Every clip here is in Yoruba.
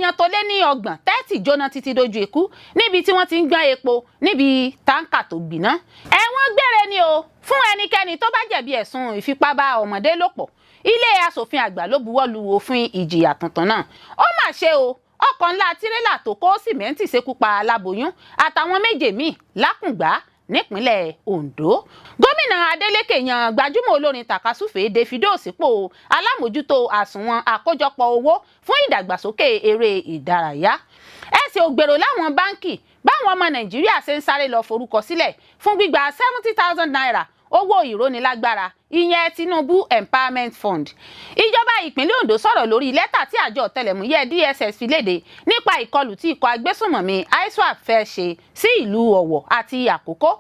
èèyàn tó lé ní 30 jóná títí dojú ikú níbi tí wọ́n ti ń gbọ́n epo níbi táǹkà tó gbiná. Ẹ̀wọ̀n gbére ni o fún ẹnikẹ́ni tó bá jẹ̀bi ẹ̀sùn ìfipábá ọmọdé lò pọ̀. Ilé aṣòfin àgbà ló buwọ́lu òfin ìjìyà tuntun náà. Ó mà ṣe o, ọkọ̀ ńlá tirẹ́là tó kó sìmẹ́ǹtì ṣekú pa aláboyún àtàwọn méje míì lákùngbá nípínlẹ̀ Ondo. Gómìnà Adeleke yan gbajúmọ̀ olórin tàkasúfèé Davido sípò alámòjútó àsùnwọ̀n àkójọpọ̀ owó fún ìdàgbàsókè eré ìdárayá. Ẹ̀sìn ògbèrò láwọn báńkì báwọn ọmọ Nàìjíríà ṣe ń sáré lọ forúkọ sílẹ̀ fún gbígba 70,000 naira owó ìrónilágbára ìyẹn Tinubu Empowerment Fund. Ìjọba ìpínlẹ̀ Ondo sọ̀rọ̀ lórí lẹ́tà tí àjọ ọ̀tẹlẹ̀múyẹ́ DSS fi léde nípa ìkọlù tí ikọ̀ agbésùnmọ̀mí ISWAP fẹ́ ṣe sí ìlú Ọ̀wọ̀ àti Àkókó.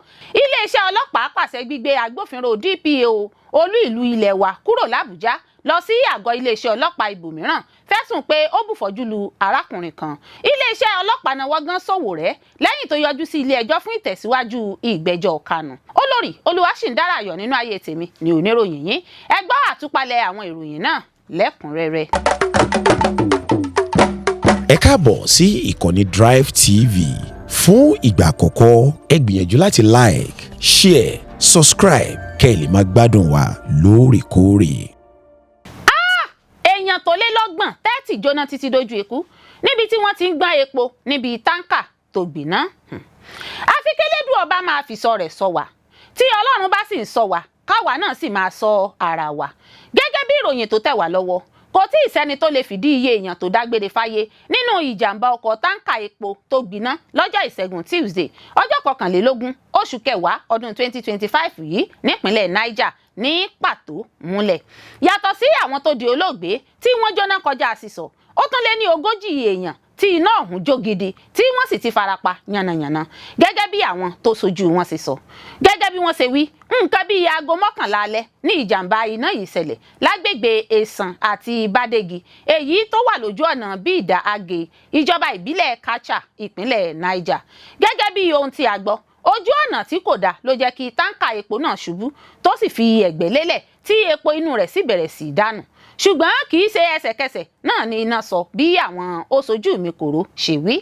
Iléeṣẹ́ ọlọ́pàá pàṣẹ gbígbé agbófinró DPO olú ìlú ilẹ̀ wa kúrò l'Àbújá lọ sí àgọ́ iléeṣẹ́ ọlọ́pàá ibòmíràn fẹ̀sùn pé ó bùfọ́jú lu arákùnrin kan. Iléeṣẹ́ ọlọ́pàá náà wọ́gán Sowore lẹ́yìn tó yọjú sí ilé ẹjọ́ fún ìtẹ̀síwájú ìgbẹ́jọ́ Kanu. Olórí Olúwaṣìndárayọ̀ nínú ayé tèmi ni oníròyìn yín. Ẹ gbọ́ àtúpalẹ̀ àwọn ìròyìn náà lẹ́kùnrẹ́rẹ́. Ẹ káàbọ̀ sí ìkànnì Drive TV. Fún ìgbà àkọ́kọ́ ẹ gbìyànjú láti like, share, subscribe kẹ́ ẹ lè máa gbádùn wa lóòrèkóòrè. Èèyàn tó lé 30 jóná títí dojú ikú níbi tí wọ́n ti ń gbọ́n epo níbi táǹkà tó gbiná. Àfi k'Elédùà ọba máa fi sọ rẹ̀ sọ wá. Tí Ọlọ́run bá sì ń sọ wá, káwa náà sì máa sọ ara wa. Gẹ́gẹ́ bí ìròyìn tó tẹ̀ wá lọ́wọ́, kò tí ì sẹ́ni tó lè fìdí iye èèyàn tó dágbére fáyé nínú ìjàmbá ọkọ̀ táǹkà epo tó gbiná lọ́jọ́ Ìṣẹ́gun Tuesday ọjọ́ 21 oṣù kẹwàá ọdún 2025 yìí nípínlẹ̀ Niger ní pàtó múlẹ̀. Yàtọ̀ sí àwọn tó di olóògbé tí wọ́n jóná kọjá sísọ, ó tún lé ní 40 èèyàn tí iná ọ̀hún jó gidi tí wọ́n sì ti farapa yànnàyànnà gẹ́gẹ́ bí àwọn tó sojú wọn ṣe sọ. Gẹ́gẹ́ bí wọ́n ṣe wí, nǹkan bíi aago 11 alẹ́ ní ìjàmbá iná yìí ṣẹlẹ̀ lágbègbè Ẹ̀sàn àti Bádégì èyí tó wà lójú ọ̀nà Bíìdà Àgè ìjọba ìbílẹ̀ Kacha ìpínlẹ̀ Niger. Gẹ́gẹ́ bí ohun tí a gbọ́, ojú ọ̀nà tí kò dá ló jẹ́ kí táǹkà epo náà ṣubú tó sì fi ẹ̀gbẹ́ lélẹ̀ tí epo inú rẹ̀ sì bẹ̀rẹ̀ sí dànù. Ṣùgbọ́n kì í ṣe ẹsẹ̀kẹsẹ̀ náà ni iná sọ bí àwọn oṣojú mi kòró ṣe wí.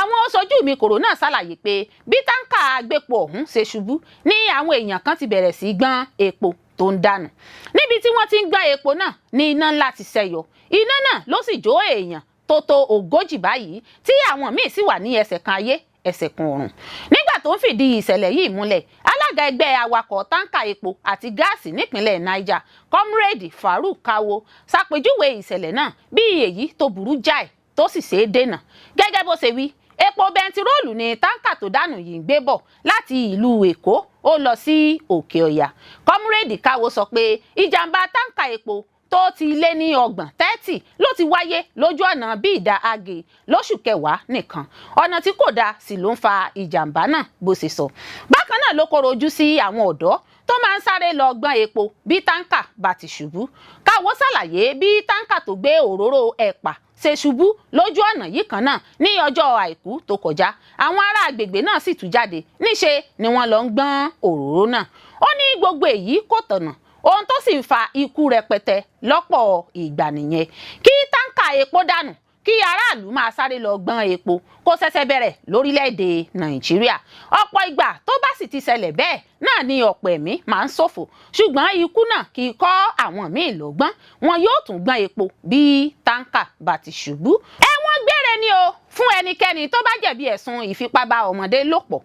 Àwọn oṣojú mi kòró náà ṣàlàyé pé bí táǹkà agbépo ọ̀hún ṣe ṣubú ní àwọn èèyàn kan ti bẹ̀rẹ̀ sí gbọ́n epo tó ń dànù. Níbi tí wọ́n ti ń gbọ́n epo náà ní iná ńlá ti ṣẹ̀yọ. Iná náà ló sì jó èèyàn tó 40 báyìí tí àwọn míì sì wà ní ẹsẹ̀ kan ayé ẹsẹ̀ kan ọ̀run. Nígbà tó ń fìdí ìṣẹ̀lẹ̀ yìí múlẹ̀, alága ẹgbẹ́ awakọ̀ táǹkà epo àti gáàsì nípínlẹ̀ Niger, Comrade Farouk Kawo, ṣàpèjúwe ìṣẹ̀lẹ̀ náà bí èyí tó burú jáì tó sì ṣe é dènà. Gẹ́gẹ́ bó ṣe wí, epo bẹntiróòlù ní táǹkà tó dànù yìí ń gbé bọ̀ láti ìlú Èkó ó lọ sí Òkè Ọ̀yà. Comrade Kawo sọ pé ìjàmbá táǹkà epo tó ti lé ní 30 ló ti wáyé lójú ọ̀nà Bíìdà Àgè lóṣù kẹwàá nìkan. Ọ̀nà tí kò dáa sì ló ń fa ìjàmbá náà bó ṣe sọ. Bákan náà ló kọ̀rọ̀ ojú sí àwọn ọ̀dọ́ tó máa ń sáré lọ gbọ́n epo bí táǹkà bá ti ṣubú. Kawo ṣàlàyé bí táǹkà tó gbé òróró ẹ̀pà ṣe ṣubú lójú ọ̀nà yìí kan náà ní ọjọ́ Àìkú tó kọjá. Àwọn ará agbègbè náà sì tú jáde níṣe ni wọ́n lọ ń gbọ́n òróró náà. Ó ní gbogbo èyí kò tọ̀nà. Ohun tó sì ń fa ikú rẹpẹtẹ lọ́pọ̀ ìgbà nìyẹn. Kí táǹkà epo dànù, kí aráàlú máa sáré lọ gbọ́n epo kó ṣẹ̀ṣẹ̀ bẹ̀rẹ̀ lórílẹ̀‐èdè Nàìjíríà. Ọ̀pọ̀ ìgbà tó bá sì ti ṣẹlẹ̀ bẹ́ẹ̀ náà ni ọ̀pọ̀ ẹ̀mí máa ń ṣòfò. Ṣùgbọ́n ikú náà kì í kọ́ àwọn míì lọ́gbọ́n. Wọn yóò tún gbọ́n epo bí táǹkà bá ti ṣubú. Ẹ̀wọ̀n gbére ni o fún ẹnikẹ́ni tó bá jẹ̀bi ẹ̀sùn ìfipábá ọmọdé lò pọ̀.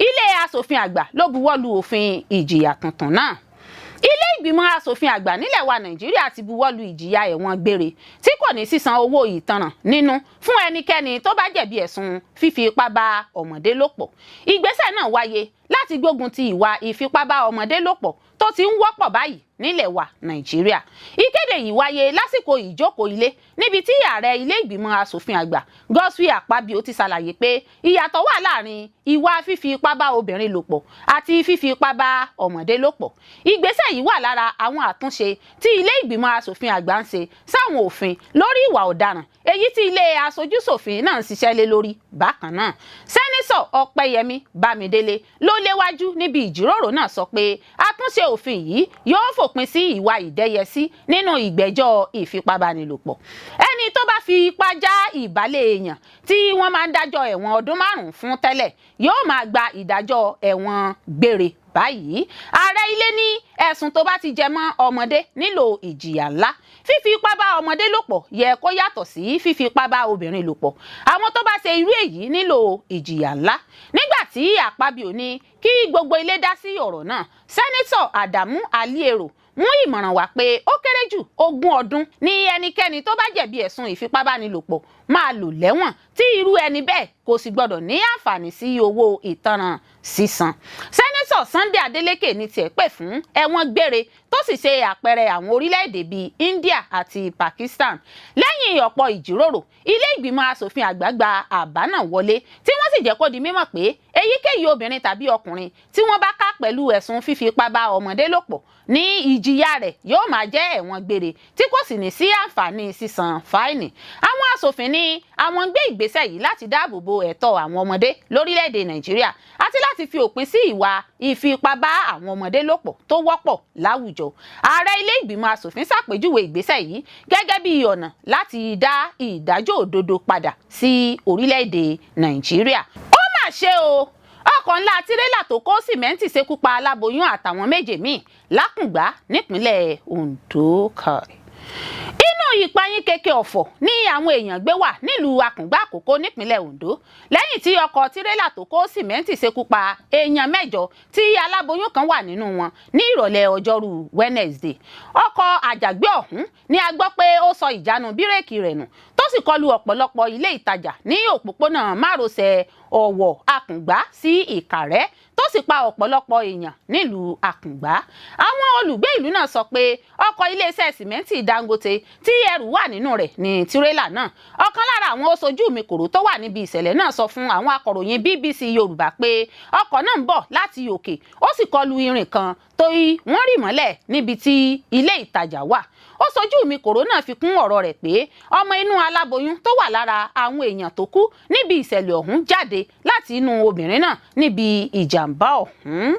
Ilé aṣòfin àgbà ló buwọ́lu òfin ìjìyà tuntun náà. Ilé ìgbìmọ̀ aṣòfin àgbà nílẹ̀ wa Nàìjíríà ti buwọ́lu ìjìyà ẹ̀wọ̀n gbére tí kò ní sísan owó ìtanràn nínú fún ẹnikẹ́ni tó bá jẹ̀bi ẹ̀sùn fífi ipá bá ọmọdé lò pọ̀. Ìgbésẹ̀ náà wáyé láti gbógun ti ìwà ìfipábá ọmọdé lò pọ̀ tó ti ń wọ́pọ̀ báyìí nílẹ̀ wa Nàìjíríà. Ìkéde yìí wáyé lásìkò ìjókòó ilé níbi tí ààrẹ ilé ìgbìmọ̀ aṣòfin àgbà Godswill Akpabio ti ṣàlàyé pé ìyàtọ̀ wà láàrin ìwà fífi ipá bá obìnrin lò pọ̀ àti fífi ipá bá ọmọdé lò pọ̀. Ìgbésẹ̀ yìí wà lára àwọn àtúnṣe tí ilé ìgbìmọ̀ aṣòfin àgbà ń ṣe sáwọn òfin lórí ìwà ọ̀daràn èyí tí ilé aṣojúṣòfin náà ń ṣiṣẹ́ lé lórí bákan náà. sẹ́nitọ̀ ọpẹ́yẹmí bámidélé ló léwájú níbi ìjíròrò náà sọ pé àtúnṣe òfin yìí yóò fòpin sí ìwà ìdẹ́yẹsí nínú ìgbẹ́jọ́ ìfipábánilòpọ̀. ẹni tó bá fi ipá já ìbálẹ̀ èèyàn tí wọ́n máa ń dájọ́ ẹ̀wọ̀n ọdún 5 fún tẹ́lẹ̀ yóò máa gba ìdájọ́ ẹ̀wọ̀n gbére báyìí. ààrẹ ilé ní ẹ̀sùn tó bá ti jẹ mọ́ ọmọdé nílò ìjìyà ńlá. fífi ipá bá ọmọdé lò pọ̀ yẹ kó yàtọ̀ sí fífi ipá bá obìnrin lò pọ̀. àwọn tó bá ṣe irú èyí nílò ìjìyà ńlá. nígbà tí Akpabio ní kí gbogbo ilé dá sí ọ̀rọ̀ náà, sẹ́nitọ̀ Adamu Aliero mú ìmọ̀ràn wá pé ó kéré jù 20 ọdún ní ẹnikẹ́ni tó bá jẹ̀bi ẹ̀sùn ìfipábánilòpọ̀ máa lò lẹ́wọ̀n tí irú ẹni bẹ́ẹ̀ kò sì gbọdọ̀ ní àǹfààní sí owó ìtanràn sísan. sẹ́nitọ̀ Sunday Adeleke ní tiẹ̀ pè fún ẹ̀wọ̀n gbére tó sì ṣe àpẹẹrẹ àwọn orílẹ̀-èdè bíi India àti Pakistan. lẹ́yìn ọ̀pọ̀ ìjíròrò, ilé ìgbìmọ̀ asòfin àgbà gba àbá náà wọlé tí wọ́n sì jẹ́ kó di mímọ̀ pé èyíkéyìí obìnrin tàbí ọkùnrin tí wọ́n bá ká pẹ̀lú ẹ̀sùn fífi ipá bá ọmọdé lò pọ̀ ní ìjìyà rẹ̀ yóò máa jẹ́ ẹ̀wọ̀n gbére tí kò sì ní sí àǹfààní sísan fáìnì. àwọn asòfin ní àwọn ń gbé ìgbésẹ̀ yìí láti dáàbò bo ẹ̀tọ́ àwọn ọmọdé lórílẹ̀‐èdè Nàìjíríà àti láti fi òpin sí ìwà ìfipá bá àwọn ọmọdé lò pọ̀ tó wọ́pọ̀ láwùjọ. ààrẹ ilé ìgbìmọ̀ asòfin ṣàpèjúwe ìgbésẹ̀ yìí gẹ́gẹ́ bí ọ̀nà láti dá ìdájọ́ òdodo padà sí orílẹ̀‐èdè Nàìjíríà. ó mà ṣe o, ọkọ̀ ńlá tirẹ́là tó kó sìmẹ́ǹtì ṣekú pa aláboyún àtàwọn méje míì lákùngbá nípínlẹ̀ Ondo. inú ìpayín keke ọ̀fọ̀ ní àwọn èèyàn gbé wà nílùú Àkùngbá Àkókó nípínlẹ̀ Ondo lẹ́yìn tí ọkọ̀ tirẹ́là tó kó sìmẹ́ǹtì ṣekú pa èèyàn 8 tí aláboyún kan wà nínú wọn ní ìrọ̀lẹ́ ọjọ́rú Wednesday. ọkọ̀ àjàgbé ọ̀hún ni a gbọ́ pé ó sọ ìjánu bírèkì rẹ̀ nù tó sì kọlu ọ̀pọ̀lọpọ̀ ilé ìtajà ní òpópónà márosẹ̀ Ọ̀wọ̀ Àkùngbá sí Ìkàrẹ́ tó sì pa ọ̀pọ̀lọpọ̀ èèyàn nílùú Àkùngbá. àwọn olùgbé ìlú náà sọ pé ọkọ̀ iléeṣẹ́ sìmẹ́ǹtì Dangote tí ẹrù wà nínú rẹ̀ ní tirẹ́là náà. ọ̀kan lára àwọn oṣojú mi kòró tó wà níbi ìṣẹ̀lẹ̀ náà sọ fún àwọn akọ̀ròyìn BBC Yorùbá pé ọkọ̀ náà ń bọ̀ láti òkè ó sì kọlu irin kan tó wọ́n rì mọ́lẹ̀ níbi tí ilé ìtajà wà. ó sojú mi kòró náà fi kún ọ̀rọ̀ rẹ̀ pé ọmọ inú aláboyún tó wà lára àwọn èèyàn tó kú níbi ìṣẹ̀lẹ̀ ọ̀hún jáde láti inú obìnrin náà níbi ìjàmbá ọ̀hún.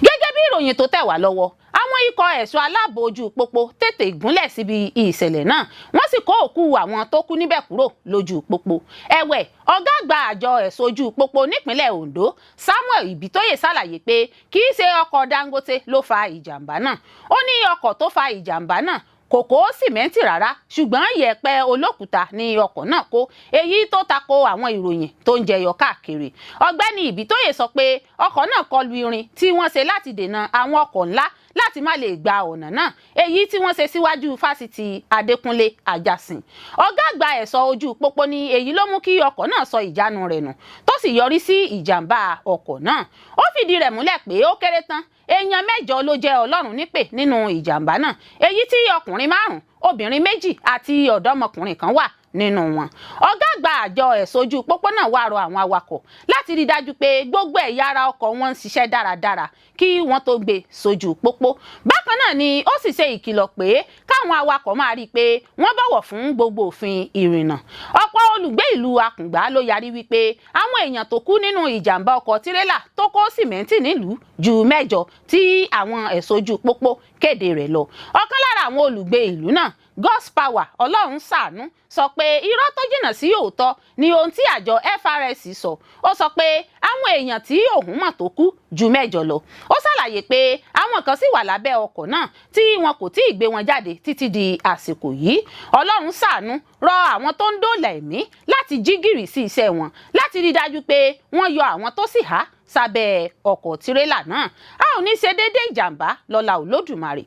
gẹ́gẹ́ bí ìròyìn tó tẹ̀ wá lọ́wọ́, àwọn ikọ̀ ẹ̀ṣọ́ aláàbò ojú pópó tètè gúnlẹ̀ síbi ìṣẹ̀lẹ̀ náà wọ́n sì kó òkú àwọn tó kú níbẹ̀ kúrò lójú pópó. ẹ̀wẹ̀, ọ̀gá àgbà àjọ ẹ̀ṣọ́ ojú pópó nípínlẹ̀ Ondo Samuel Ibitoye ṣàlàyé pé kì í ṣe ọkọ̀ Dangote ló fa ìjàmbá náà. ó ní ọkọ̀ tó fa ìjàmbá náà kò kó sìmẹ́ǹtì rárá, ṣùgbọ́n yẹ̀pẹ̀ olókùúta ni ọkọ̀ náà kó, èyí tó tako àwọn ìròyìn tó ń jẹyọ káàkiri. ọ̀gbẹ́ni Ibitoye sọ pé ọkọ̀ náà kọlu irin tí wọ́n ṣe láti dènà àwọn ọkọ̀ ńlá láti má lè gba ọ̀nà náà, èyí tí wọ́n ṣe síwájú fásitì Adékúnlé Àjàsìn. ọ̀gá àgbà ẹ̀ṣọ́ ojú pópó ní èyí ló mú kí ọkọ̀ náà sọ ìjánu rẹ̀ nù tó sì yọrí sí ìjàmbá ọkọ̀ náà. ó fìdí rẹ̀ múlẹ̀ pé ó kéré tán èèyàn 8 ló jẹ́ Ọlọ́run nípè nínú ìjàmbá náà, èyí tí ọkùnrin 5, obìnrin 2 àti ọ̀dọ́mọkùnrin kan wà nínú wọn. ọ̀gá àgbà àjọ ẹ̀ṣọ́ ojú pópó náà wá rọ àwọn awakọ̀ láti rí dájú pé gbogbo ẹ̀yà ara ọkọ̀ wọn ń ṣiṣẹ́ dáradára kí wọ́n tó gbé sójú pópó. bákan náà ni ó sì ṣe ìkìlọ̀ pé káwọn awakọ̀ máa rí i pé wọ́n bọ̀wọ̀ fún gbogbo òfin ìrìnnà. ọ̀pọ̀ olùgbé ìlú Àkùngbá ló yarí wípé àwọn èèyàn tó kú nínú ìjàmbá ọkọ̀ tirẹ́là tó kó sìmẹ́ǹtì nílùú ju 8 tí àwọn ẹ̀ṣọ́ ojú pópó kéde rẹ̀ lọ. ọ̀kan lára àwọn olùgbé ìlú náà, God's Power Ọlọ́run ṣàánú, sọ pé irọ́ tó jìnnà sí òótọ́ ni ohun tí àjọ FRS sọ. ó sọ pé àwọn èèyàn tí òun mọ̀ tó kú ju 8 lọ. ó ṣàlàyé pé àwọn kan sì wà lábẹ́ ọkọ̀ náà tí wọn kò tí ì gbé wọn jáde títí di àsìkò yìí. Ọlọ́run ṣàánú rọ àwọn tó ń dóòlà ẹ̀mí láti jí gìrì sí iṣẹ́ wọn láti rí dájú pé wọ́n yọ àwọn tó sì há sábẹ́ ọkọ̀ tirẹ́là náà. a ò ní ṣe déédé ìjàmbá lọ́la Olódùmarè.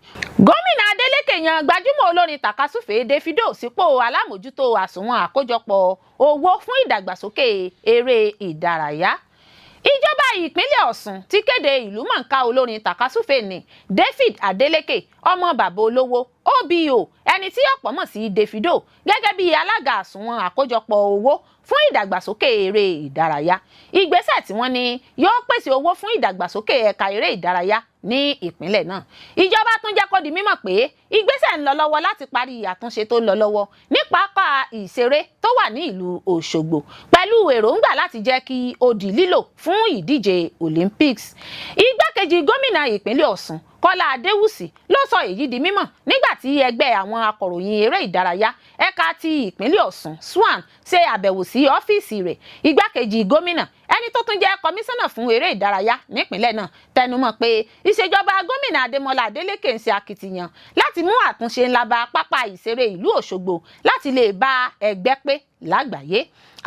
gómìnà Adeleke yan gbajúmọ̀ olórin tàkasúfèé Davido sípò alámòjútó àsùnwọ̀n àkójọpọ̀ owó fún ìdàgbàsókè eré ìdárayá. ìjọba ìpínlẹ̀ Ọ̀ṣun ti kéde ìlúmọ̀ọ́ká olórin tàkasúfèé ní David Adeleke, ọmọ bàbá olówó OBO ẹni tí ọ̀pọ̀ mọ̀ sí Davido gẹ́gẹ́ bí alága àsùnwọ̀n àkójọpọ̀ owó fún ìdàgbàsókè eré ìdárayá. Ìgbésẹ̀ tí wọ́n ní yóò pèsè owó fún ìdàgbàsókè ẹ̀ka eré ìdárayá ní ìpínlẹ̀ náà. Ìjọba tún jẹ́ kó di mímọ̀ pé ìgbésẹ̀ ń lọ lọ́wọ́ láti parí àtúnṣe tó ń lọ lọ́wọ́ ní pápá ìṣeré tó wà ní ìlú Òṣogbo pẹ̀lú èròǹgbà láti jẹ́ kí ó di lílò fún ìdíje Olympics. Igbákejì gómìnà ìpínlẹ̀ Ọ̀ṣun Kọ́lá Adéwùsì ló sọ èyí di mímọ̀ nígbà tí ẹgbẹ́ àwọn akọ̀ròyìn eré ìdárayá ẹ̀ka ti ìpínlẹ̀ Ọ̀ṣun SWAN ṣe àbẹ̀wò sí ọ́fíìsì rẹ̀. Igbákejì gómìnà ẹni tó tún jẹ́ kọmíṣánná fún eré ìdárayá nípìnlẹ̀ náà tẹnumọ́ pé ìṣèjọba gómìnà Adémọ́lá Adélékè ń ṣe akitiyan láti mú àtúnṣe ńlá bá pápá ìṣeré ìlú Òṣogbo láti lè bá ẹgbẹ́ pé lágbàáyé.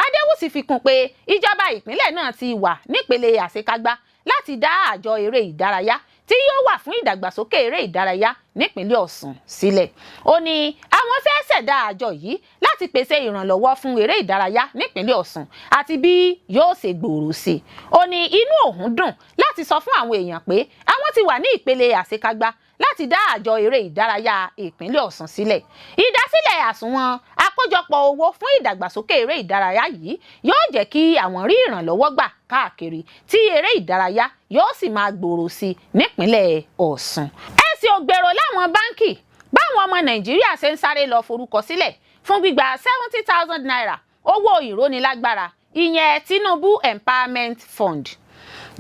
Adéwùsì fi kún pé ìjọba ìpínlẹ̀ náà ti wà nípele àṣekágbá láti dá àjọ eré ìdárayá tí yóò wà fún ìdàgbàsókè eré ìdárayá nípínlẹ̀ Ọ̀ṣun sílẹ̀. Ó ní àwọn fẹ́ ṣẹ̀dá àjọ yìí láti pèsè ìrànlọ́wọ́ fún eré ìdárayá nípínlẹ̀ Ọ̀ṣun àti bí yóò ṣe gbòòrò sí i. Ó ní inú òun dùn láti sọ fún àwọn èèyàn pé àwọn ti wà ní ìpele àṣekágbá láti dá àjọ eré ìdárayá ìpínlẹ̀ Ọ̀ṣun sílẹ̀. Ìdásílẹ̀ àsùnwọ̀n àkójọpọ̀ owó fún ìdàgbàsókè eré ìdárayá yìí yóò jẹ́ kí àwọn rí ìrànlọ́wọ́ gbà káàkiri tí eré ìdárayá yóò sì máa gbòòrò sí i nípínlẹ̀ Ọ̀ṣun. Ẹ̀sìn ògbèrò láwọn báńkì báwọn ọmọ Nàìjíríà ṣe ń sáré lọ forúkọ sílẹ̀ fún gbígba 70,000 naira owó ìrónilágbára ìyẹn Tinubu Empowerment Fund.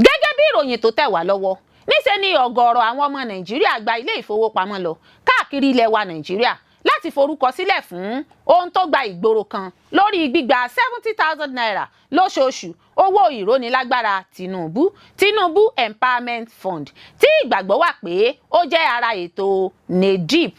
Gẹ́gẹ́ bí ìròyìn tó tẹ̀ wá lọ́wọ́ níṣẹ́ ni ọ̀gọ̀ọ̀rọ̀ àwọn ọmọ Nàìjíríà gba ilé ìfowópamọ́ lọ káàkiri ilẹ̀ wa Nàìjíríà láti forúkọ sílẹ̀ fún ohun tó gba ìgboro kan lórí gbígba 70,000 naira lóṣooṣù owó ìrónilágbára Tinubu Empowerment Fund tí ìgbàgbọ́ wà pé ó jẹ́ ara ètò NEDIP.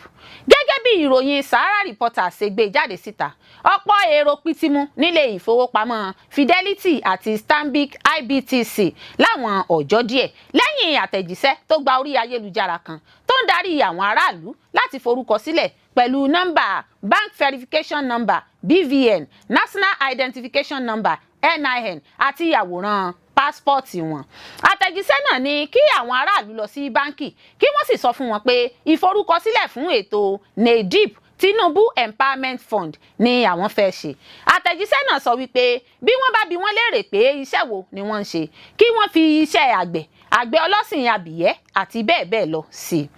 Gẹ́gẹ́ bí ìròyìn Sahara Reporter ṣe gbé jáde síta, ọ̀pọ̀ èrò pitimu nílé ìfowópamọ́ Fidelity àti Stanbic IBTC láwọn ọjọ́ díẹ̀ lẹ́yìn àtẹ̀jíṣẹ́ tó gba orí ayélujára kan tó ń darí àwọn aráàlú láti forúkọ sílẹ̀ pẹ̀lú nọ́mbà Bank Verification Number BVN, National Identification Number NIN àti àwòrán pásítọ̀tì wọn. Àtẹ̀jíṣẹ́ náà ní kí àwọn aráàlú lọ sí báńkì kí wọ́n sì sọ fún wọn pé ìforúkọsílẹ̀ fún ètò NEDIP Tinubu Empowerment Fund ni àwọn fẹ́ ṣe. Àtẹ̀jíṣẹ́ náà sọ wípé bí wọ́n bá bi wọ́n léèrè pé iṣẹ́ wo ni wọ́n ń ṣe kí wọ́n fi iṣẹ́ àgbẹ̀ ọlọ́sìn abìyẹ́ àti bẹ́ẹ̀ bẹ́ẹ̀ lọ sí i.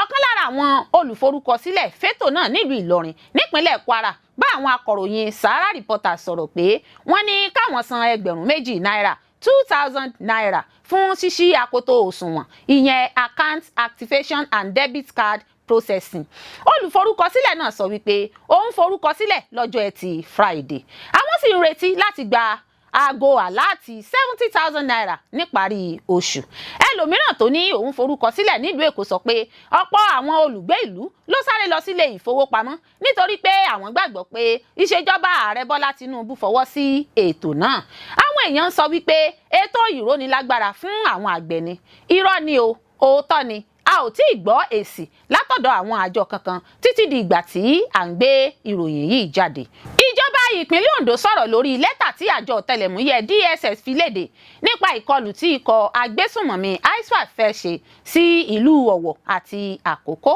Ọ̀kan lára àwọn olùforúkọsílẹ̀ fétò náà nílùú Ìlọrin nípínlẹ̀ Kwara bá àwọn akọ̀ròyìn Sahara Reporter sọ̀rọ̀ pé wọ́n ní káwọn san 2,000 náírà 2,000 naira fún ṣíṣí akoto òṣùwọ̀n ìyẹn Account Activation and Debit Card Processing. Olùforúkọsílẹ̀ náà sọ wípé òun forúkọsílẹ̀ lọ́jọ́ Ẹtì Friday. Àwọn sì ń retí láti gba aago àláàtì 70,000 naira níparí oṣù. Ẹlòmíràn tó ní òun forúkọsílẹ̀ nílùú Èkó sọ pé ọ̀pọ̀ àwọn olùgbé ìlú ló sáré lọ sílé ìfowópamọ́ nítorí pé àwọn gbàgbọ́ pé ìṣèjọba ààrẹ Bọ́lá Tinubu fọwọ́ sí ètò náà. Àwọn èèyàn sọ wípé ètò ìrónilágbára fún àwọn àgbẹ̀ ni irọ́ ni o, òótọ́ ni a ò tí ì gbọ́ èsì látọ̀dọ̀ àwọn àjọ kankan títí di ìgbà tí à ń gbé ìròyìn yìí jáde. Ìjọba ìpínlẹ̀ Ondo sọ̀rọ̀ lórí lẹ́tà tí àjọ ọ̀tẹlẹ̀múyẹ́ DSS fi léde nípa ìkọlù tí ikọ̀ agbésùnmọ̀mí ISWAP fẹ́ ṣe sí ìlú Ọ̀wọ̀ àti Àkókó.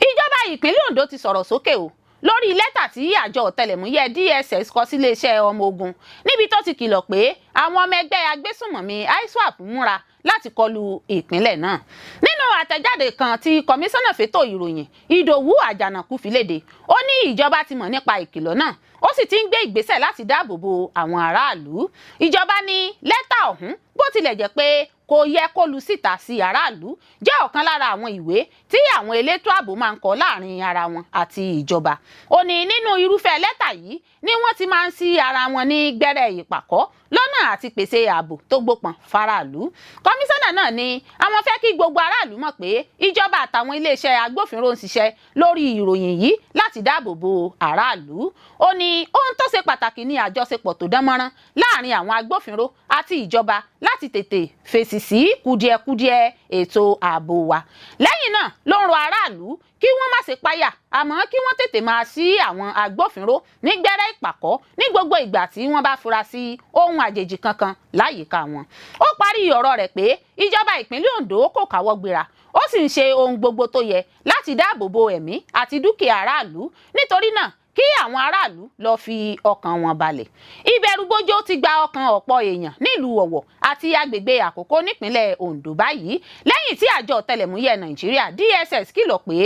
Ìjọba ìpínlẹ̀ Ondo ti sọ̀rọ̀ sókè o lórí lẹ́tà tí àjọ ọ̀tẹlẹ̀múyẹ́ DSS kọ sí iléeṣẹ́ ọmọ ogun níbi tó ti kìlọ̀ pé àwọn ọmọ ẹgbẹ́ agbésùnmọ̀mí ISWAP múra láti kọlu ìpínlẹ̀ náà. Nínú àtẹ̀jáde kan tí kọmíṣánná fétò ìròyìn Ìdòwú Àjànàkú fi léde, ó ní ìjọba ti mọ̀ nípa ìkìlọ̀ náà ó sì ti ń gbé ìgbésẹ̀ láti dáàbò bo àwọn aráàlú. Ìjọba ní lẹ́tà ọ̀hún bó tilẹ̀ jẹ́ pé kò yẹ kó lu síta sí aráàlú jẹ́ ọ̀kan lára àwọn ìwé tí àwọn elétò ààbò máa ń kọ láàrin ara wọn àti ìjọba. Ó ní nínú irúfẹ́ lẹ́tà yìí ni wọ́n ti máa ń sí ara wọn ní gbẹ́rẹ́ ìpàkọ́ lọ́nà àti pèsè ààbò tó gbópọn faraàlú. Kọmíṣánná náà ní àwọn fẹ́ kí gbogbo aráàlú mọ̀ pé ìjọba àtàwọn iléeṣẹ́ agbófinró ń ṣiṣẹ́ lórí ìròyìn yìí láti dáàbò bo aráàlú. Ó ní ohun tó ṣe pàtàkì pàtàkì ní àjọṣepọ̀ tó dánmọ́rán láàrin àwọn agbófinró àti ìjọba láti tètè fèsì sí kùdìẹ̀kudiẹ ètò ààbò wa. lẹ́yìn náà ló ń rọ aráàlú kí wọ́n má ṣe páyà àmọ́ kí wọ́n tètè máa sí àwọn agbófinró ní gbẹ́rẹ́ ìpàkọ́ ní gbogbo ìgbà tí wọ́n bá fura sí ohun àjèjì kankan láyìíká wọn. ó parí ọ̀rọ̀ rẹ̀ pé ìjọba ìpínlẹ̀ Ondo kò káwọ́ gbéra ó sì ń ṣe ohun gbogbo tó yẹ láti dáàbò bo ẹ̀mí àti dúkìá aráàlú nítorí náà kí àwọn aráàlú lọ fi ọkàn wọn balẹ̀. ìbẹ̀rùbojo ti gba ọkàn ọ̀pọ̀ èèyàn nílùú Ọ̀wọ̀ àti agbègbè Àkókó nípínlẹ̀ Ondo báyìí lẹ́yìn tí àjọ ọ̀tẹlẹ̀múyẹ́ Nàìjíríà DSS kìlọ̀ pé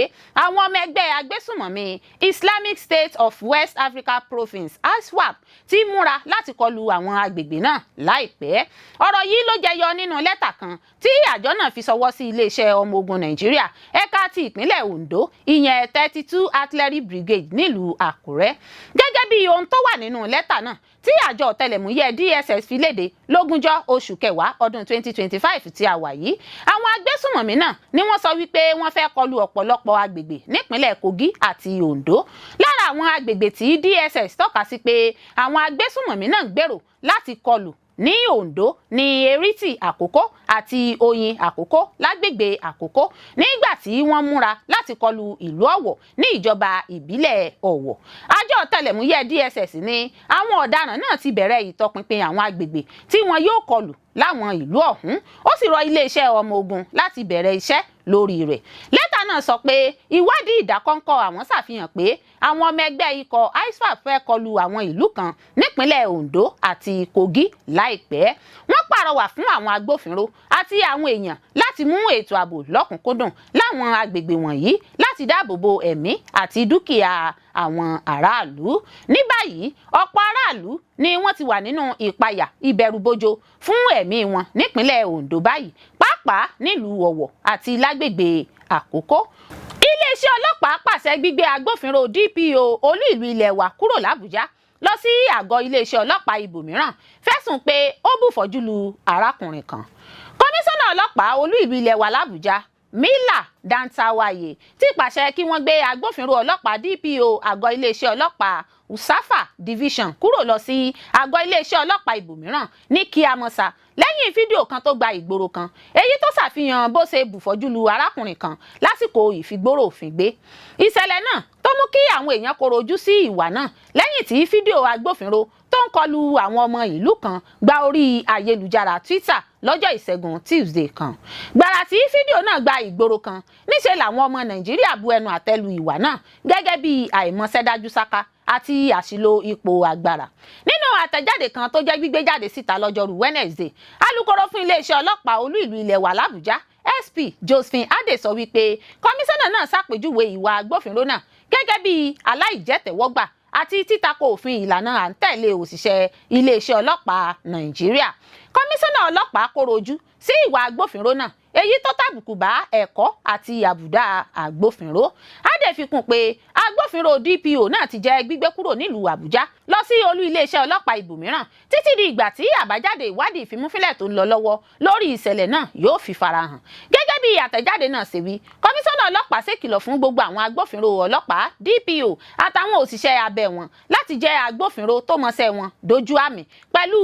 àwọn ọmọ ẹgbẹ́ agbésùmọ̀mí Islamic State of West Africa Province ISWAP ti múra láti kọlu àwọn agbègbè náà láìpẹ́. ọ̀rọ̀ yìí ló jẹyọ nínú lẹ́tà kan tí àjọ náà fi ṣọwọ́ sí iléeṣẹ́ ọmọ ogun Nàìjíríà ẹ̀ka ti ìpínlẹ̀ Ondo ìyẹn 32 Artillery Brigade nílùú Àkúrẹ́. gẹ́gẹ́ bí ohun tó wà nínú lẹ́tà náà tí àjọ ọ̀tẹlẹ̀múyẹ́ DSS fi léde lógúnjọ́ oṣù kẹwàá ọdún 2025 tí a wà yìí àwọn agbésùmọ̀mí náà ni wọ́n sọ wípé wọ́n fẹ́ kọlu ọ̀pọ̀lọpọ̀ agbègbè nípínlẹ̀ Kogi àti Ondo. lára àwọn agbègbè tí DSS tọ́ka sí pé àwọn agbésùmọ̀mí náà gbèrò láti kọlù ní Ondo ní Eriti Àkókó àti Oyin Àkókó lágbègbè Àkókó nígbà tí wọ́n múra láti kọlu ìlú Ọ̀wọ̀ ní ìjọba ìbílẹ̀ Ọ̀wọ̀. àjọ ọ̀tẹlẹ̀múyẹ́ DSS ní àwọn ọ̀daràn náà ti bẹ̀rẹ̀ ìtọpinpin àwọn agbègbè tí wọn yóò kọlù láwọn ìlú ọ̀hún ó sì rọ iléeṣẹ́ ọmọ ogun láti bẹ̀rẹ̀ iṣẹ́ lórí rẹ̀. lẹ́tà náà sọ pé ìwádìí ìdákọ́ńkọ́ àwọn ṣàfihàn pé àwọn ọmọ ẹgbẹ́ ikọ̀ ISWAP fẹ́ kọlu àwọn ìlú kan nípínlẹ̀ Ondo àti Kogi láìpẹ́. wọ́n pàrọwà fún àwọn agbófinró àti àwọn èèyàn láti mú ètò ààbò lọ́kùnkúndùn láwọn agbègbè wọ̀nyí láti dáàbò bo ẹ̀mí àti dúkìá àwọn aráàlú. ní báyìí ọ̀pọ̀ aráàlú ni wọ́n ti wà nínú ìpayà ìbẹ̀rùbojo fún ẹ̀mí wọn nípínlẹ̀ Ondo báyìí pàápàá nílùú Ọ̀wọ̀ àti lágbègbè Àkókó. iléeṣẹ́ ọlọ́pàá pàṣẹ gbígbé agbófinró DPO olú ìlú ilẹ̀ wa kúrò l'Àbújá lọ sí àgọ́ iléeṣẹ́ ọlọ́pàá ibòmíràn fẹ̀sùn pé ó bùfọ́jú lu arákùnrin kan. kọmíṣánná ọlọ́pàá olú ìlú ilẹ̀ wa l'Àbújá Mila Dantawaye ti pàṣẹ kí wọ́n gbé agbófinró ọlọ́pàá DPO àgọ́ iléeṣẹ́ ọlọ́pàá Usafa Division kúrò lọ sí àgọ́ iléeṣẹ́ ọlọ́pàá ibòmíràn ní Kíámọ́sá lẹ́yìn fídíò kan tó gba ìgboro kan èyí tó ṣàfihàn bó ṣe bùfọ́jú lu arákùnrin kan lásìkò ìfigbóró òfin gbé. ìṣẹ̀lẹ̀ náà tó mú kí àwọn èèyàn koro ojú sí ìwà náà lẹ́yìn tí fídíò agbófinró tó ń kọlu àwọn ọmọ ìlú kan gba orí ayélujára Twitter lọ́jọ́ ìṣẹ́gun Tuesday kan. gbàrà tí fídíò náà gba ìgboro kan níṣẹ́ làwọn ọmọ Nàìjíríà bu ẹnu àtẹ́ lu ìwà náà gẹ́gẹ́ bí àìmọ̀ṣẹ́dájú sáká àti àṣìlò ipò agbára. nínú àtẹ̀jáde kan tó jẹ́ gbígbé jáde síta lọ́jọ́rú Wednesday alukoro fún iléeṣẹ́ ọlọ́pàá olú ìlú ilẹ̀ wa l'Àbújá SP Josephine Adé sọ wípé kọmíṣánná náà ṣàpèjúwe ìwà agbófinró náà gẹ́gẹ́ bí aláìjẹ́tẹ̀wọ́gbà àti títako òfin ìlànà à ń tẹ̀lé òṣìṣẹ́ iléeṣẹ́ ọlọ́pàá Nàìjíríà. kọmíṣánná ọlọ́pàá koro ojú sí ìwà agbófinró náà èyí tó tàbùkù bá ẹ̀kọ́ àti àbùdá agbófinró. Adé fi kún pé agbófinró DPO náà ti jẹ́ gbígbé kúrò nílùú Àbújá lọ sí olú iléeṣẹ́ ọlọ́pàá ibòmíràn títí di ìgbà tí àbájáde ìwádìí ìfimúfínlẹ̀ tó ń lọ lọ́wọ́ lórí ìṣẹ̀lẹ̀ náà yóò fi farahàn. gẹ́gẹ́ bí àtẹ̀jáde náà ṣe wí kọmíṣánná ọlọ́pàá ṣèkìlọ̀ fún gbogbo àwọn agbófinró ọlọ́pàá DPO àtàwọn òṣìṣẹ́ abẹ́ wọn láti jẹ́ agbófinró tó mọṣẹ́ wọn dojú àmì pẹ̀lú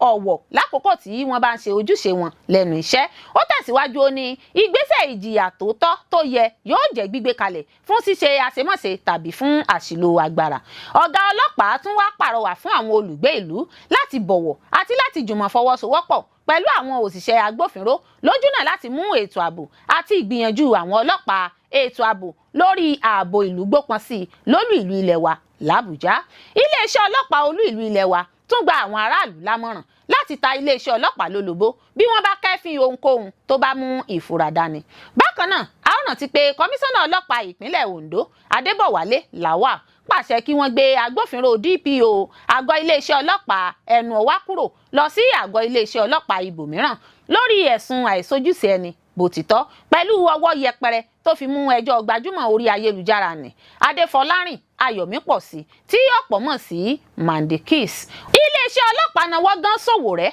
ọ̀wọ̀ lákòókò tí wọ́n bá ń ṣe ojúṣe wọn lẹ́nu iṣẹ́. ó tẹ̀síwájú ó ní ìgbésẹ̀ ìjìyà tòótọ́ tó yẹ yóò jẹ́ gbígbé kalẹ̀ fún ṣíṣe àṣemáṣe tàbí fún àṣìlò agbára. ọ̀gá ọlọ́pàá tún wá pàrọwà fún àwọn olùgbé ìlú láti bọ̀wọ̀ àti láti jùmọ̀ fọwọ́sowọ́pọ̀ pẹ̀lú àwọn òṣìṣẹ́ agbófinró lójúnà láti mú ètò ààbò àti ìgbìyànjú àwọn ọlọ́pàá ètò ààbò lórí ààbò ìlú gbópọn sí i lólú ìlú ilẹ̀ wa l'Àbújá. iléeṣẹ́ ọlọ́pàá olú ìlú ilẹ̀ wa tún gba àwọn aráàlú lámọ̀ràn láti ta iléeṣẹ́ ọlọ́pàá lólobó bí wọ́n bá kẹ́fín ohunkóhun tó bá mú ìfura dání. bákan náà a ó rántí pé kọmíṣánná ọlọ́pàá ìpínlẹ̀ Ondo Adébọ̀wálé Lawal pàṣẹ kí wọ́n gbé agbófinró DPO àgọ́ iléeṣẹ́ ọlọ́pàá ẹnu ọwá kúrò lọ sí àgọ́ iléeṣẹ́ ọlọ́pàá ibòmíràn lórí ẹ̀sùn àìsojúṣe ẹni bó ti tọ́ pẹ̀lú ọwọ́ yẹpẹrẹ tó fi mú ẹjọ́ gbajúmọ̀ orí ayélujára ní Adéfọlárìn Ayọ̀mípọ̀sí tí ọ̀pọ̀ mọ̀ sí Mandikis. iléeṣẹ́ ọlọ́pàá náwó gan Sowore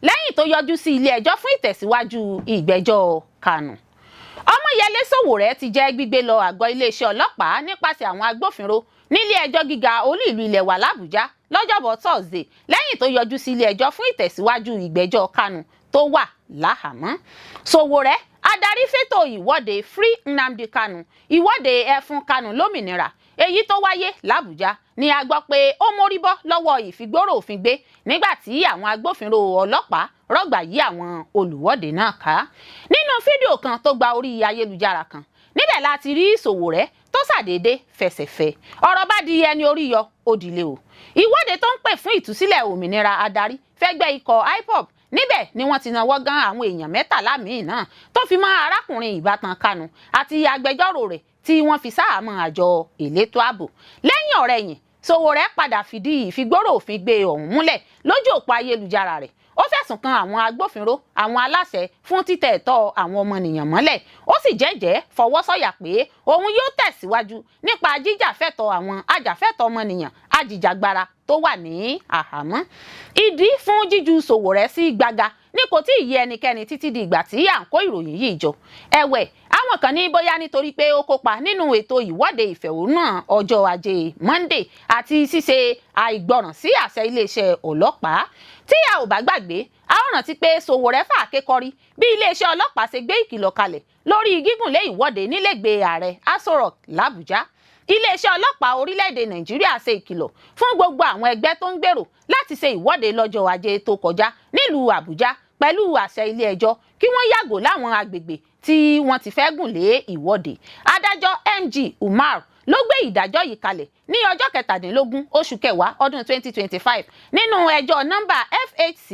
lẹ́yìn tó yọjú sí ilé ẹjọ́ fún ìtẹ̀síwájú ìgbẹ́jọ́ Kanu. Ọmọyẹlé Sowore ti jẹ́ gbígbé lọ àgọ́ iléeṣẹ́ ọlọ́pàá nípasẹ̀ àwọn agbófinró nílé ẹjọ́ gíga olú ìlú ilẹ̀ wa l'Àbújá lọ́jọ́bọ̀ Thursday lẹ́yìn tó yọjú sí ilé ẹjọ́ fún ìtẹ̀síwájú ìgbẹ́jọ́ Kanu tó wà láhàámọ́. Sowore, adarí fétò ìwọ́de Free Nnamdi Kanu, ìwọ́de ẹ fún Kanu lómìnira èyí tó wáyé l'Àbújá ni a gbọ́ pé ó mórí bọ́ lọ́wọ́ ìfigbóró òfin gbé nígbà tí àwọn agbófinró ọlọ́pàá rọ̀gbà yí àwọn olùwọ́de náà ká. Nínú fídíò kan tó gba orí ayélujára kan, níbẹ̀ láti rí Sowore tó ṣàdédé fẹsẹ̀fẹ. Ọ̀rọ̀ bá di ẹni orí yọ òdìlé o. Ìwọ́de tó ń pè fún ìtúsílẹ̀ òmìnira adarí fẹ́gbẹ́ ikọ̀ IPOB níbẹ̀ ni wọ́n ti nawọ́ gan àwọn èèyàn 13 míì náà tó fi mọ́ arákùnrin ìbátan Kanu àti agbẹjọ́rò rẹ̀ tí wọ́n fi sáàmọ́ àjọ elétò ààbò. Lẹ́yìn ọ̀rẹ̀yìn, Sowore padà fìdí ìfigbóró òfin gbé ọ̀hún múlẹ̀ lójú òpó ayélujára rẹ̀. Ó fẹ̀sùn kan àwọn agbófinró, àwọn aláṣẹ fún títẹ̀ ẹ̀tọ́ àwọn ọmọnìyàn mọ́lẹ̀. Ó sì jẹ́jẹ́ fọwọ́sọ̀yà pé òun yóò tẹ̀síwájú nípa jíjàfẹ́tọ̀ àwọn ajàfẹ́tọ̀ ọmọnìyàn ajìjàgbara tó wà ní àhámọ́. Ìdí fún jíju Sowore sí gbàgà ní kò tí ì yé ẹnikẹ́ni títí di ìgbà tí à ń kó ìròyìn yìí jọ. Ẹ̀wẹ̀, àwọn kan ní bóyá nítorí pé ó kópa nínú ètò ìwọ́de ìfẹ̀hónúhàn ọjọ́ Ajé Monday àti ṣíṣe àìgbọràn sí àṣẹ iléeṣẹ́ ọlọ́pàá. Tí a ò bá gbàgbé, a ó rántí pé Sowore fàáké kọ́rí bí iléeṣẹ́ ọlọ́pàá ṣe gbé ìkìlọ̀ kalẹ̀ lórí gígùnlé ìwọ́de nílẹ̀gbẹ́ ààrẹ Aso Rock l'Àbújá. Iléeṣẹ́ ọlọ́pàá orílẹ̀-èdè Nàìjíríà ṣe ìkìlọ̀ fún gbogbo àwọn ẹgbẹ́ tó ń gbèrò láti ṣe ìwọ́de lọ́jọ́ Ajé tó kọjá nílùú Àbújá pẹ̀lú àṣẹ ilé ẹjọ́ kí wọ́n yàgò láwọn agbègbè tí wọ́n ti fẹ́ gùn lé ìwọ́de. Adájọ́ MG Umar ló gbé ìdájọ́ yìí kalẹ̀ ní ọjọ́ 17 oṣù kẹwàá ọdún 2025 nínú ẹjọ́ nọ́mbà FHC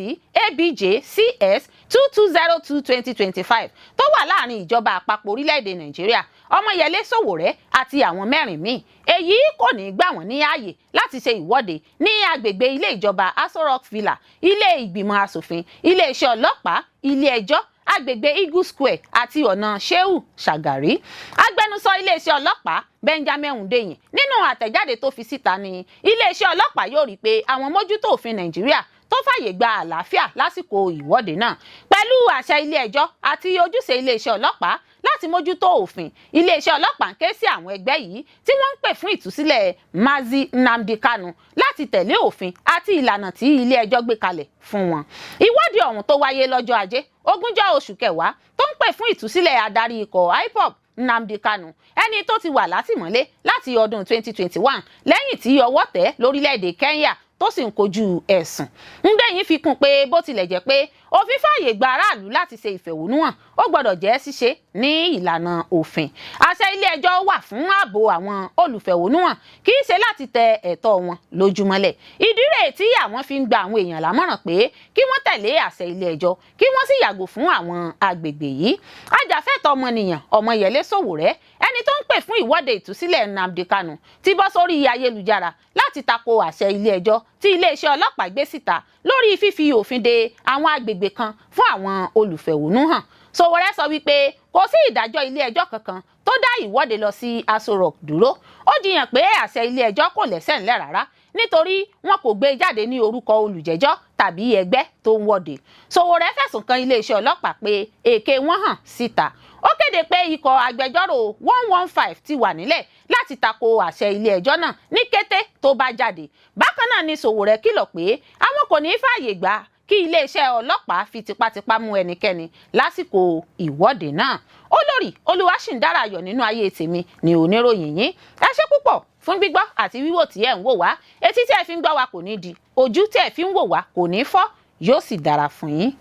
ABJ CS 2202/2025 tó wà láàrin ìjọba àpapọ̀ orílẹ̀-èdè Nàìjíríà, Ọmọyẹlé Sowore àti àwọn 4 míì. Èyí kò ní gbà wọ́n ní ààyè láti ṣe ìwọ́de ní agbègbè ilé ìjọba Aso Rock Villa, ilé ìgbìmọ̀ asòfin, iléeṣẹ́ ọlọ́pàá, ilé ẹjọ́, agbègbè Eagle Square àti ọ̀nà Shehu Shagari. Agbẹnusọ iléeṣẹ́ ọlọ́pàá Benjamin Hundeyin nínú àtẹ̀jáde tó fi síta ní iléeṣẹ́ ọlọ́pàá yóò rí pé àwọn mójútó òfin Nàìjíríà tó fàyè gba àlàáfíà lásìkò ìwọ́de náà pẹ̀lú àṣẹ ilé ẹjọ́ àti ojúṣe iléeṣẹ́ ọlọ́pàá láti mójútó òfin. Iléeṣẹ́ ọlọ́pàá ń ké sí àwọn ẹgbẹ́ yìí tí wọ́n ń pè fún ìtúsílẹ̀ Mazi Nnamdi Kanu láti tẹ̀lé òfin àti ìlànà tí ilé ẹjọ́ gbé kalẹ̀ fún wọn. Ìwọ́de ọ̀hún tó wáyé lọ́jọ́ Ajé 20 oṣù kẹwàá tó ń pè fún ìtúsílẹ̀ adarí ikọ̀ IPOB Nnamdi Kanu, ẹni tó ti wà látìmọ́lé láti ọdún 2021 lẹ́yìn tí ọwọ́ tẹ̀ lórílẹ̀-èdè Kenya tó sì ń kojú ẹ̀sùn. Hundeyin fi kún pé bó tilẹ̀ jẹ́ pé òfin fààyè gba aráàlú láti ṣe ìfẹ̀hónúhàn, ó gbọ́dọ̀ jẹ́ ṣíṣe ní ìlànà òfin. Àṣẹ ilé ẹjọ́ wà fún ààbò àwọn olùfẹ̀hónúhàn kì í ṣe láti tẹ ẹ̀tọ́ wọn lójúmọ́lẹ̀. Ìdí rèé tí àwọn fi ń gba àwọn èèyàn lámọ̀ràn pé kí wọ́n tẹ̀lé àṣẹ ilé ẹjọ́ kí wọ́n sì yàgò fún àwọn agbègbè yìí. Ajàfẹ́tọ̀ ọmọnìyàn Ọmọyẹlé Sowore, ẹni tó ń pè fún ìwọ́de ìtúsílẹ̀ Nnamdi Kanu, ti bọ́ sórí ayélujára láti tako àṣẹ ilé ẹjọ́ tí iléeṣẹ́ ọlọ́pàá gbé síta lórí fífi òfin de àwọn agbègbè kan fún àwọn olùfẹ̀hónúhàn. Sowore sọ wípé kò sí ìdájọ́ ilé ẹjọ́ kankan tó dá ìwọ́de lọ sí Aso Rock dúró. Ó jiyàn pé àṣẹ ilé ẹjọ́ kò lẹ́sẹ̀ ńlẹ̀ rárá nítorí wọn kò gbé jáde ní orúkọ olùjẹ́jọ́ tàbí ẹgbẹ́ tó ń wọ́de. Sowore fẹ̀sùn kan iléeṣẹ́ ọlọ́pàá pé èké wọn hàn síta. Ó kéde pé ikọ̀ agbẹjọ́rò 115 ti wà nílẹ̀ láti tako àṣẹ ilé ẹjọ́ náà ní kété tó bá jáde. Bákan náà ni Sowore kìlọ̀ pé àwọn kò ní fààyè gbà kí iléeṣẹ́ ọlọ́pàá fi tipátipá mú ẹnikẹ́ni lásìkò ìwọ́de náà. Olórí Olúwaṣìndáráyọ̀ nínú ayé tèmi ni oníròyìn yín. Ẹ ṣé púpọ̀ fún gbígbọ́ àti wíwò tí ẹ̀ ń wò wá. Etí tí ẹ fi ń gbọ́ wa kò ní di, ojú tí ẹ fi ń wò wá kò ní fọ́, yóò sì dára fún yín.